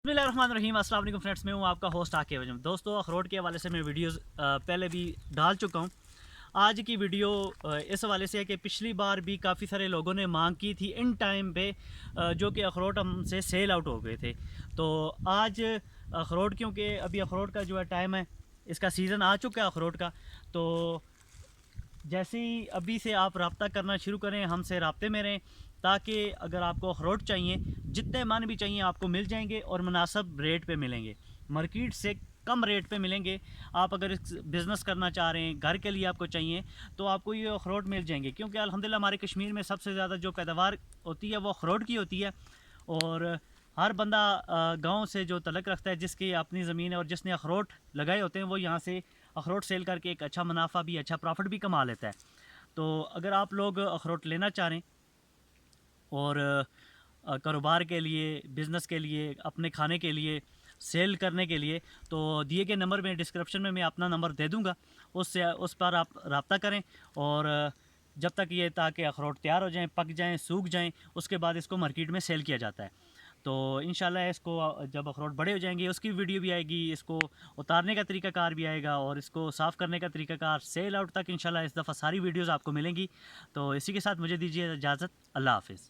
बिस्मिल्लाहिर्रहमानिर्रहीम। अस्सलाम वालेकुम फ्रेंड्स, मैं हूं आपका होस्ट आके वजम। दोस्तों, अखरोट के हवाले से मैं वीडियोस पहले भी डाल चुका हूं। आज की वीडियो इस हवाले से है कि पिछली बार भी काफ़ी सारे लोगों ने मांग की थी इन टाइम पे, जो कि अखरोट हमसे सेल आउट हो गए थे। तो आज अखरोट, क्योंकि अभी अखरोट का जो है टाइम है, इसका सीज़न आ चुका है अखरोट का। तो जैसे ही अभी से आप रब्ता करना शुरू करें, हमसे रब्ते में रहें, ताकि अगर आपको अखरोट चाहिए, जितने मन भी चाहिए आपको मिल जाएंगे और मुनासिब रेट पे मिलेंगे, मार्केट से कम रेट पे मिलेंगे। आप अगर इस बिज़नेस करना चाह रहे हैं, घर के लिए आपको चाहिए, तो आपको ये अखरोट मिल जाएंगे। क्योंकि अल्हम्दुलिल्लाह हमारे कश्मीर में सबसे ज़्यादा जो पैदावार होती है वो अखरोट की होती है। और हर बंदा गांव से जो तलक रखता है, जिसकी अपनी ज़मीन है और जिसने अखरोट लगाए होते हैं, वो यहाँ से अखरोट सेल करके एक अच्छा मुनाफा भी, अच्छा प्रॉफिट भी कमा लेता है। तो अगर आप लोग अखरोट लेना चाह रहे हैं और कारोबार के लिए, बिज़नेस के लिए, अपने खाने के लिए, सेल करने के लिए, तो दिए गए नंबर में डिस्क्रिप्शन में मैं अपना नंबर दे दूंगा, उससे उस पर आप रब्ता करें। और जब तक ये, ताकि अखरोट तैयार हो जाएं, पक जाएं, सूख जाएं, उसके बाद इसको मार्केट में सेल किया जाता है। तो इंशाल्लाह इसको जब अखरोट बड़े हो जाएंगे उसकी वीडियो भी आएगी, इसको उतारने का तरीकाकार भी आएगा, और इसको साफ़ करने का तरीकाकार, सेल आउट तक इंशाल्लाह इस दफ़ा सारी वीडियोज़ आपको मिलेंगी। तो इसी के साथ मुझे दीजिए इजाज़त। अल्लाह हाफिज़।